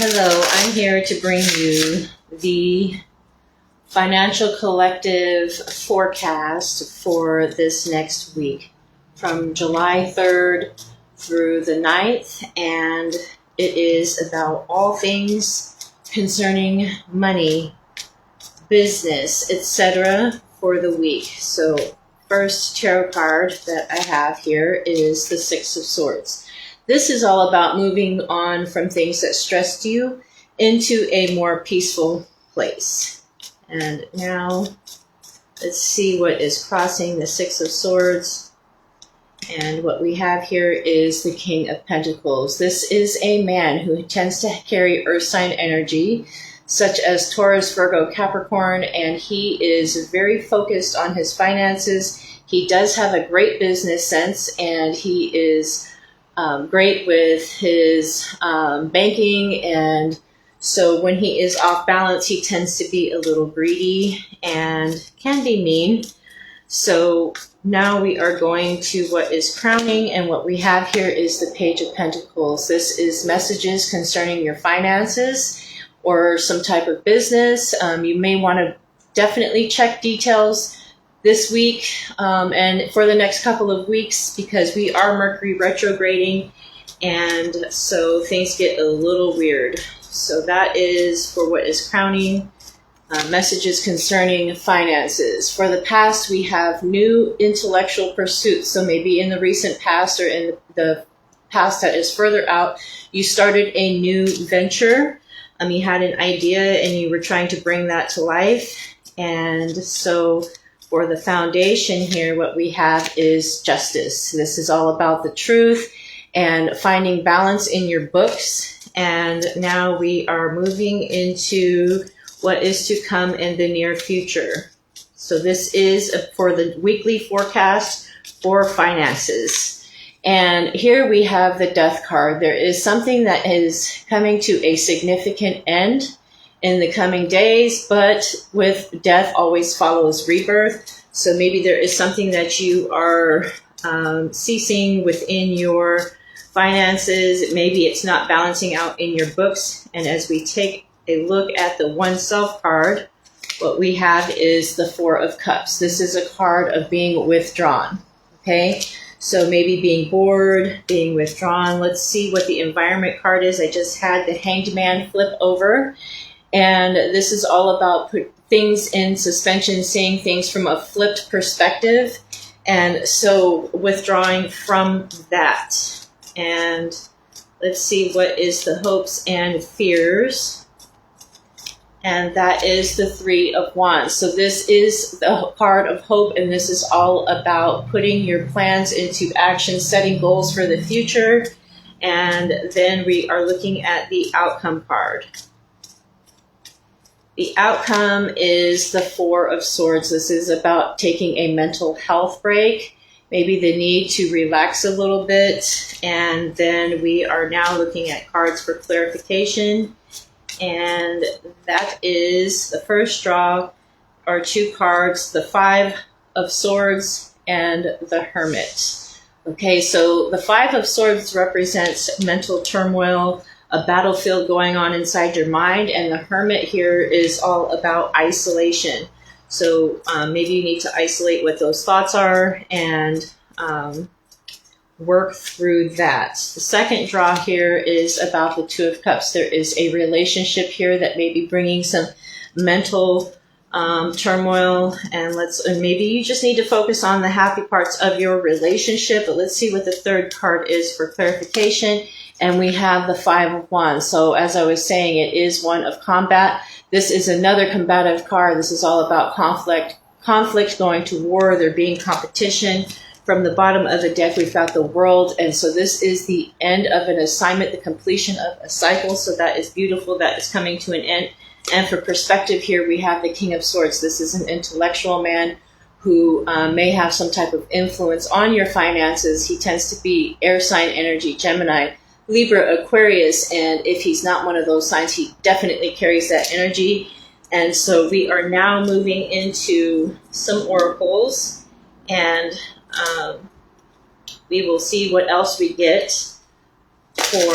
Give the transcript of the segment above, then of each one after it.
Hello, I'm here to bring you the Financial Collective forecast for this next week from July 3rd through the 9th, and it is about all things concerning money, business, etc. for the week. So, first tarot card that I have here is the Six of Swords. This is all about moving on from things that stressed you into a more peaceful place. And now let's see what is crossing the Six of Swords. And what we have here is the King of Pentacles. This is a man who tends to carry earth sign energy, such as Taurus, Virgo, Capricorn, and he is very focused on his finances. He does have a great business sense, and he is great with his banking, and so when he is off balance, he tends to be a little greedy and can be mean. So now we are going to what is crowning, and what we have here is the Page of Pentacles. This is messages concerning your finances or some type of business. You may want to definitely check details this week and for the next couple of weeks, because we are Mercury retrograding, and so things get a little weird. So that is for what is crowning, messages concerning finances. For the past, we have new intellectual pursuits. So maybe in the recent past or in the past that is further out, you started a new venture. You had an idea and you were trying to bring that to life. And so for the foundation here, what we have is justice. This is all about the truth and finding balance in your books. And now we are moving into what is to come in the near future. So this is for the weekly forecast for finances. And here we have the Death card. There is something that is coming to a significant end in the coming days, but with death always follows rebirth. So maybe there is something that you are ceasing within your finances. Maybe it's not balancing out in your books. And as we take a look at the One Self card, what we have is the Four of Cups. This is a card of being withdrawn. Okay, so maybe being bored, being withdrawn. Let's see what the Environment card is. I just had the Hanged Man flip over. And this is all about put things in suspension, seeing things from a flipped perspective. And so withdrawing from that. And let's see what is the hopes and fears. And that is the Three of Wands. So this is the card of hope, and this is all about putting your plans into action, setting goals for the future. And then we are looking at the Outcome card. The outcome is the Four of Swords. This is about taking a mental health break, maybe the need to relax a little bit. And then we are now looking at cards for clarification. And that is the first draw are two cards, the Five of Swords and the Hermit. Okay, so the Five of Swords represents mental turmoil, a battlefield going on inside your mind, and the Hermit here is all about isolation. So maybe you need to isolate what those thoughts are and work through that. The second draw here is about the Two of Cups. There is a relationship here that may be bringing some mental turmoil, and maybe you just need to focus on the happy parts of your relationship. But let's see what the third card is for clarification. And we have the Five of Wands. So as I was saying, it is one of combat. This is another combative card. This is all about conflict going to war, there being competition. From the bottom of the deck, we've got the World. And so this is the end of an assignment, the completion of a cycle. So that is beautiful. That is coming to an end. And for perspective here, we have the King of Swords. This is an intellectual man who may have some type of influence on your finances. He tends to be air sign energy, Gemini, Libra, Aquarius, and if he's not one of those signs, he definitely carries that energy. And so we are now moving into some oracles, and we will see what else we get for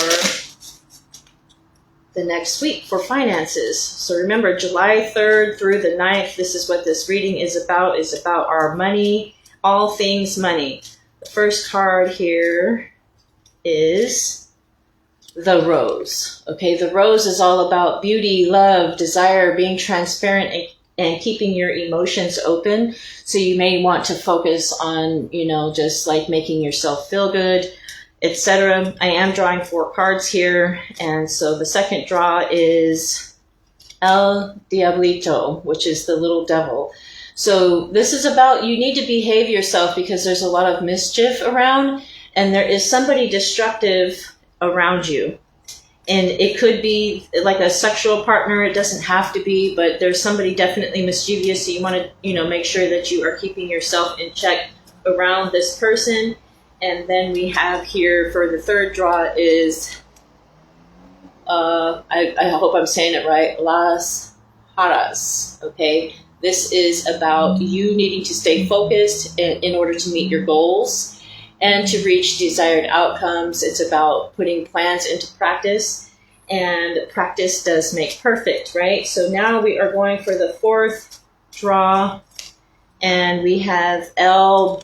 the next week for finances. So remember, July 3rd through the 9th, this is what this reading is about our money, all things money. The first card here is the rose. Okay, the rose is all about beauty, love, desire, being transparent, and keeping your emotions open. So you may want to focus on, just like making yourself feel good, etc. I am drawing 4 cards here. And so the second draw is El Diablito, which is the little devil. So this is about, you need to behave yourself because there's a lot of mischief around and there is somebody destructive around you. And it could be like a sexual partner. It doesn't have to be, but there's somebody definitely mischievous. So you want to, make sure that you are keeping yourself in check around this person. And then we have here for the third draw is, I hope I'm saying it right, Las Haras. Okay, this is about you needing to stay focused in order to meet your goals and to reach desired outcomes. It's about putting plans into practice, and practice does make perfect, right? So now we are going for the fourth draw, and we have El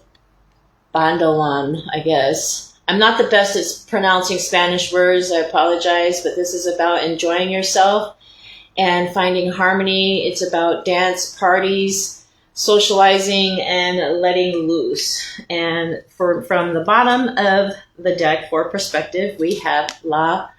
Bandolan, I guess. I'm not the best at pronouncing Spanish words, I apologize, but this is about enjoying yourself and finding harmony. It's about dance parties, socializing, and letting loose. And from the bottom of the deck for perspective, we have La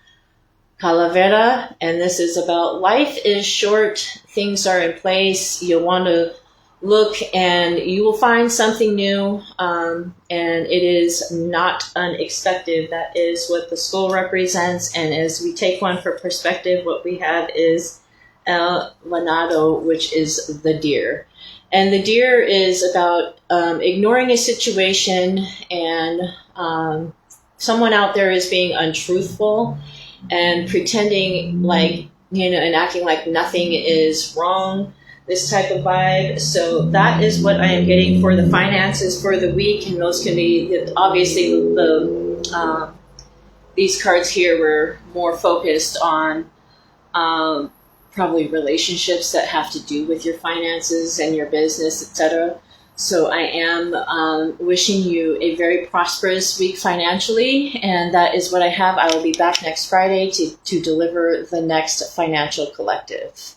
Calavera, and this is about life is short, things are in place, you'll want to look and you will find something new, and it is not unexpected. That is what the skull represents. And as we take one for perspective, what we have is El Venado, which is the deer. And the deer is about ignoring a situation, and someone out there is being untruthful and pretending like, and acting like nothing is wrong, this type of vibe. So that is what I am getting for the finances for the week. And those can be, obviously, these cards here were more focused on probably relationships that have to do with your finances and your business, etc. So I am wishing you a very prosperous week financially, and that is what I have. I will be back next Friday to deliver the next financial collective.